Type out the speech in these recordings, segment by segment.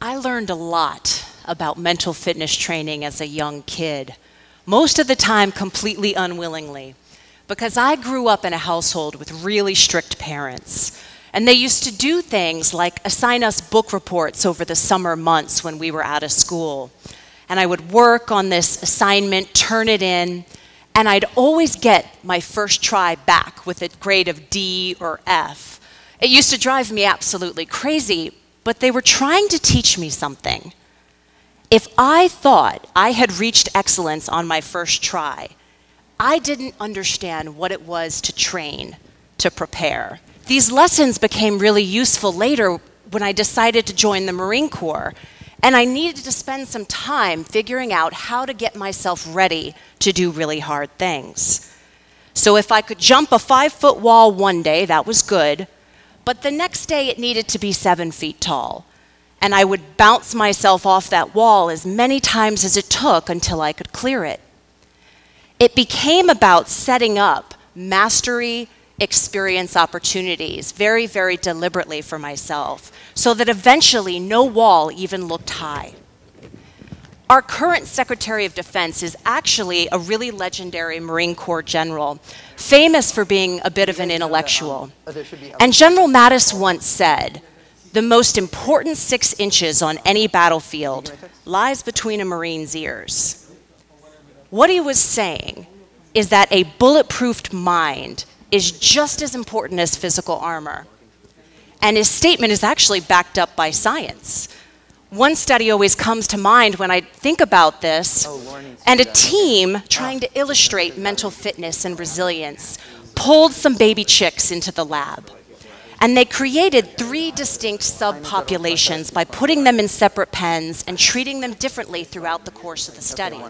I learned a lot about mental fitness training as a young kid, most of the time completely unwillingly, because I grew up in a household with really strict parents. And they used to do things like assign us book reports over the summer months when we were out of school. And I would work on this assignment, turn it in, and I'd always get my first try back with a grade of D or F. It used to drive me absolutely crazy, but they were trying to teach me something. If I thought I had reached excellence on my first try, I didn't understand what it was to train, to prepare. These lessons became really useful later when I decided to join the Marine Corps, and I needed to spend some time figuring out how to get myself ready to do really hard things. So if I could jump a 5-foot wall one day, that was good, but the next day it needed to be 7 feet tall. And I would bounce myself off that wall as many times as it took until I could clear it. It became about setting up mastery experience opportunities very, very deliberately for myself, so that eventually no wall even looked high. Our current Secretary of Defense is actually a really legendary Marine Corps general, famous for being a bit of an intellectual. And General Mattis once said, "The most important 6 inches on any battlefield lies between a Marine's ears." What he was saying is that a bulletproofed mind is just as important as physical armor. And his statement is actually backed up by science. One study always comes to mind when I think about this, and a team trying to illustrate mental fitness and resilience pulled some baby chicks into the lab. And they created 3 distinct subpopulations by putting them in separate pens and treating them differently throughout the course of the study.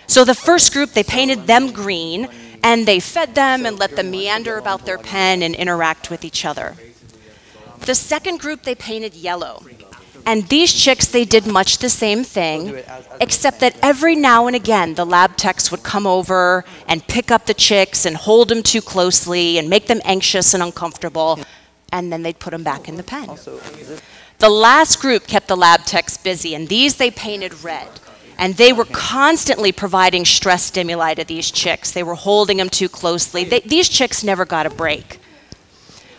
So the first group, they painted them green, and they fed them and let them meander about their pen and interact with each other. The second group, they painted yellow. And these chicks, they did much the same thing, except that every now and again, the lab techs would come over and pick up the chicks and hold them too closely and make them anxious and uncomfortable, and then they'd put them back in the pen. The last group kept the lab techs busy, and these they painted red. And they were constantly providing stress stimuli to these chicks. They were holding them too closely. These chicks never got a break.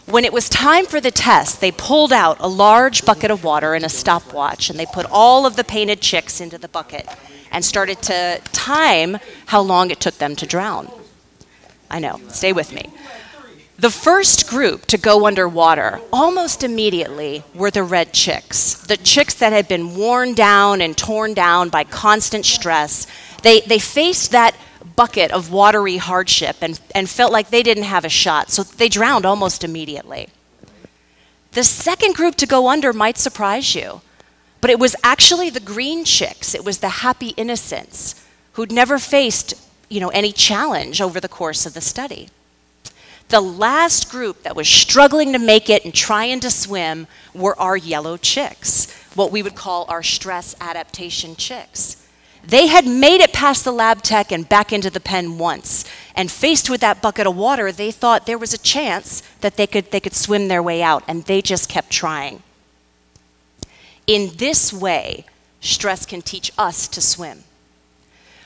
When it was time for the test, they pulled out a large bucket of water and a stopwatch, and they put all of the painted chicks into the bucket and started to time how long it took them to drown. I know, stay with me. The first group to go underwater almost immediately were the red chicks, the chicks that had been worn down and torn down by constant stress. They faced that bucket of watery hardship and felt like they didn't have a shot, so they drowned almost immediately. The second group to go under might surprise you, but it was actually the green chicks. It was the happy innocents who'd never faced, any challenge over the course of the study. The last group that was struggling to make it and trying to swim were our yellow chicks, what we would call our stress adaptation chicks. They had made it past the lab tech and back into the pen once, and faced with that bucket of water, they thought there was a chance that they could swim their way out, and they just kept trying. In this way, stress can teach us to swim.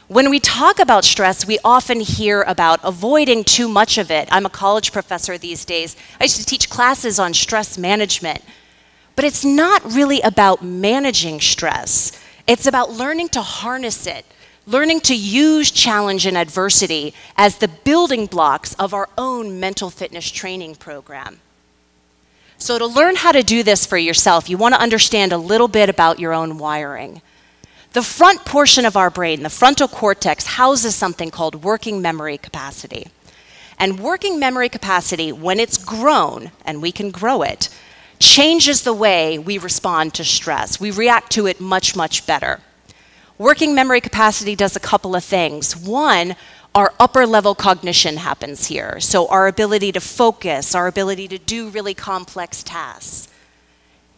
When we talk about stress, we often hear about avoiding too much of it. I'm a college professor these days. I used to teach classes on stress management. But it's not really about managing stress. It's about learning to harness it, learning to use challenge and adversity as the building blocks of our own mental fitness training program. So to learn how to do this for yourself, you want to understand a little bit about your own wiring. The front portion of our brain, the frontal cortex, houses something called working memory capacity. And working memory capacity, when it's grown, and we can grow it, changes the way we respond to stress. We react to it much, much better. Working memory capacity does a couple of things. One, our upper level cognition happens here. So our ability to focus, our ability to do really complex tasks.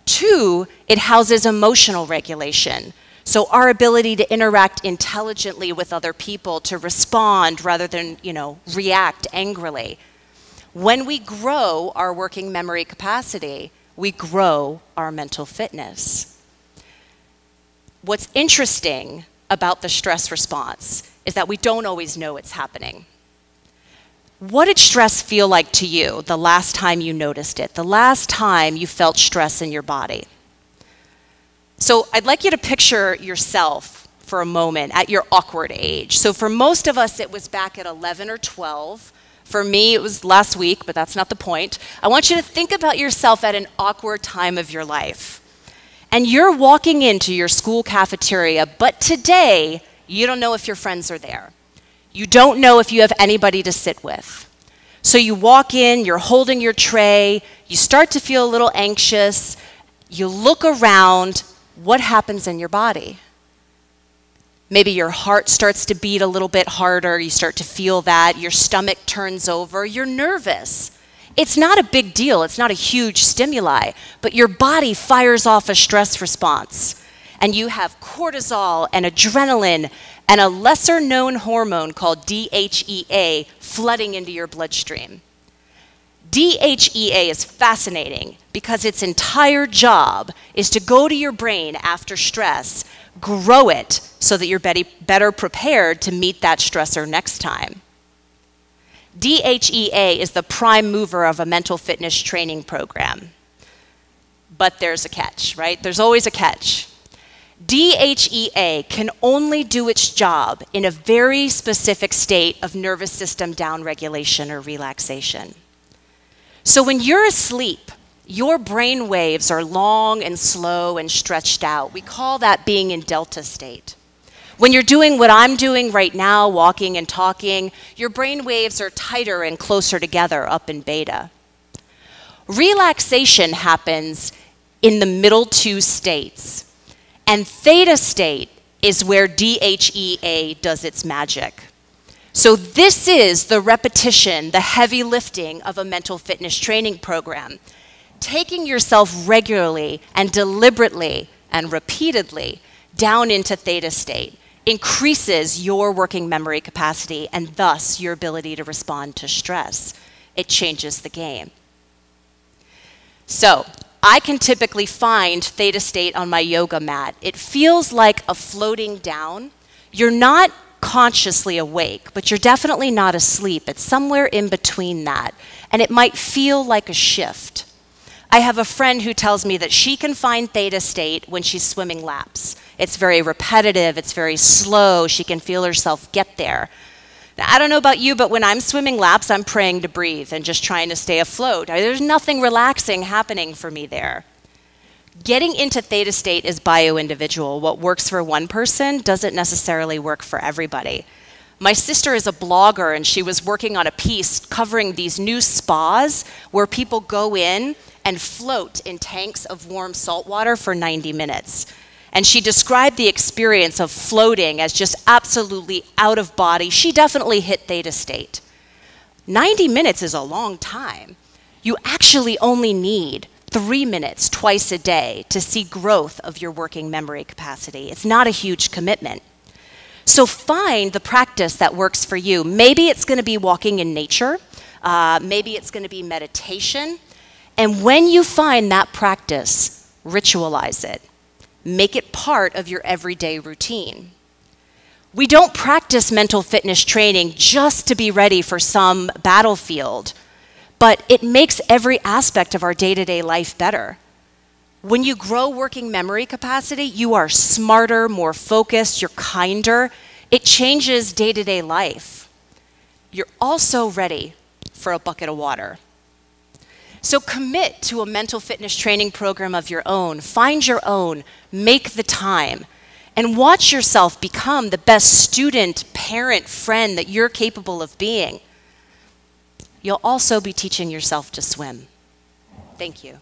Two, it houses emotional regulation. So our ability to interact intelligently with other people, to respond rather than, react angrily. When we grow our working memory capacity, we grow our mental fitness. What's interesting about the stress response is that we don't always know it's happening. What did stress feel like to you the last time you noticed it, the last time you felt stress in your body? So I'd like you to picture yourself for a moment at your awkward age. So for most of us, it was back at 11 or 12. For me, it was last week, but that's not the point. I want you to think about yourself at an awkward time of your life. And you're walking into your school cafeteria, but today, you don't know if your friends are there. You don't know if you have anybody to sit with. So you walk in, you're holding your tray, you start to feel a little anxious, you look around, what happens in your body? Maybe your heart starts to beat a little bit harder, you start to feel that, your stomach turns over, you're nervous. It's not a big deal, it's not a huge stimuli, but your body fires off a stress response. And you have cortisol and adrenaline and a lesser known hormone called DHEA flooding into your bloodstream. DHEA is fascinating because its entire job is to go to your brain after stress, grow it so that you're better prepared to meet that stressor next time. DHEA is the prime mover of a mental fitness training program. But there's a catch, right? There's always a catch. DHEA can only do its job in a very specific state of nervous system downregulation or relaxation. So when you're asleep, your brain waves are long and slow and stretched out. We call that being in delta state. When you're doing what I'm doing right now, walking and talking, your brain waves are tighter and closer together up in beta. Relaxation happens in the middle two states. And theta state is where DHEA does its magic. So this is the repetition, the heavy lifting of a mental fitness training program. Taking yourself regularly and deliberately and repeatedly down into theta state increases your working memory capacity and thus your ability to respond to stress. It changes the game. So I can typically find theta state on my yoga mat. It feels like a floating down. You're not consciously awake, but you're definitely not asleep. It's somewhere in between that. And it might feel like a shift. I have a friend who tells me that she can find theta state when she's swimming laps. It's very repetitive, it's very slow, she can feel herself get there. Now, I don't know about you, but when I'm swimming laps, I'm praying to breathe and just trying to stay afloat. There's nothing relaxing happening for me there. Getting into theta state is bio-individual. What works for one person doesn't necessarily work for everybody. My sister is a blogger, and she was working on a piece covering these new spas where people go in and float in tanks of warm salt water for 90 minutes. And she described the experience of floating as just absolutely out of body. She definitely hit theta state. 90 minutes is a long time. You actually only need 3 minutes twice a day to see growth of your working memory capacity. It's not a huge commitment. So find the practice that works for you. Maybe it's going to be walking in nature. Maybe it's going to be meditation. And when you find that practice, ritualize it. Make it part of your everyday routine. We don't practice mental fitness training just to be ready for some battlefield, but it makes every aspect of our day-to-day life better. When you grow working memory capacity, you are smarter, more focused, you're kinder. It changes day-to-day life. You're also ready for a bucket of water. So commit to a mental fitness training program of your own. Find your own, make the time, and watch yourself become the best student, parent, friend that you're capable of being. You'll also be teaching yourself to swim. Thank you.